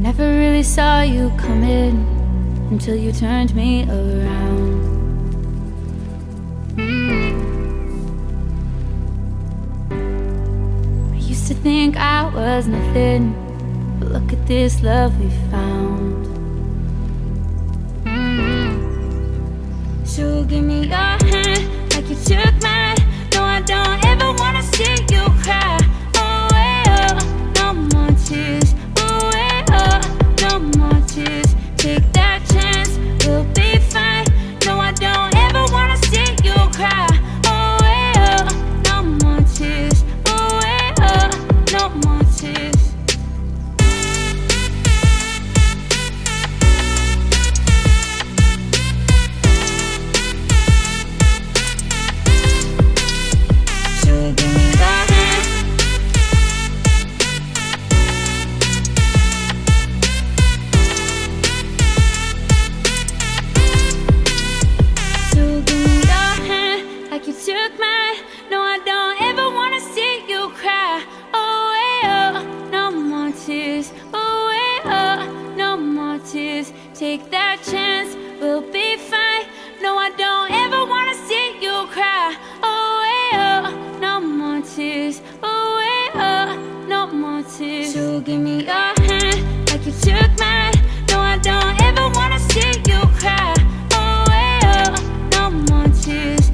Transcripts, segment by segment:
Never really saw you coming until you turned me around. I used to think I was nothing, but look at this love we found. So give me your hand like you took mine. No, I don't ever wanna see you cry. Oh, well, no more tears. Oh, well, no more tears. Take that chance, we'll be fine. No, I don't ever wanna see you cry. Oh, well, no more tears. Oh, well, no more tears. You took mine. No, I don't ever wanna see you cry. Oh, well, no more tears. Oh, well, no more tears. Take that chance, we'll be fine. No, I don't ever wanna see you cry. Oh, well, no more tears. Oh, well, no more tears. So give me your hand like you took mine. No, I don't ever wanna see you cry. Oh, well, no more tears.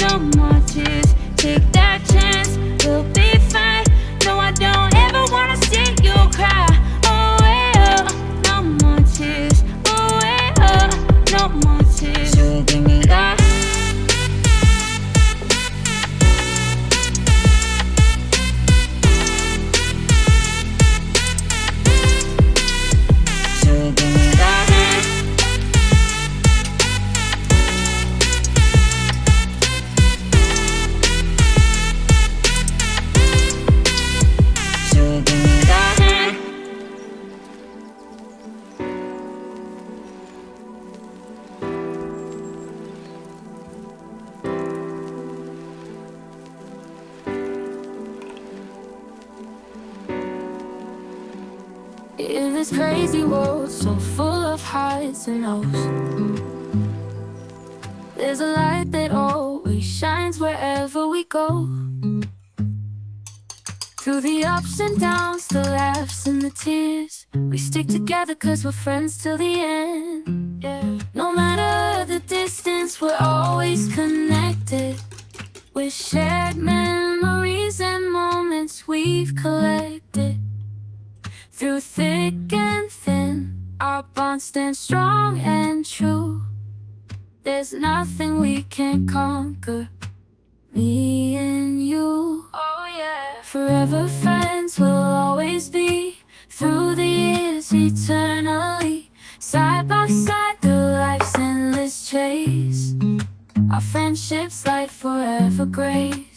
No more tears. Take that chance, we'll be fine. No, I don't ever wanna see you cry. Oh, well, no more tears. Oh, well, no more tears. So give me that. So give me that. In this crazy world so full of highs and lows, there's a light that always shines wherever we go. Through the ups and downs, the laughs and the tears, we stick together 'cause we're friends till the end. Yeah. No matter the distance, we're always connected, with shared memories and moments we've collected. Through thick and thin, our bond stands strong and true. There's nothing we can't conquer, me and you. Oh yeah. Forever friends we'll always be, through the years eternally, side by side through life's endless chase. Our friendships light forever grace.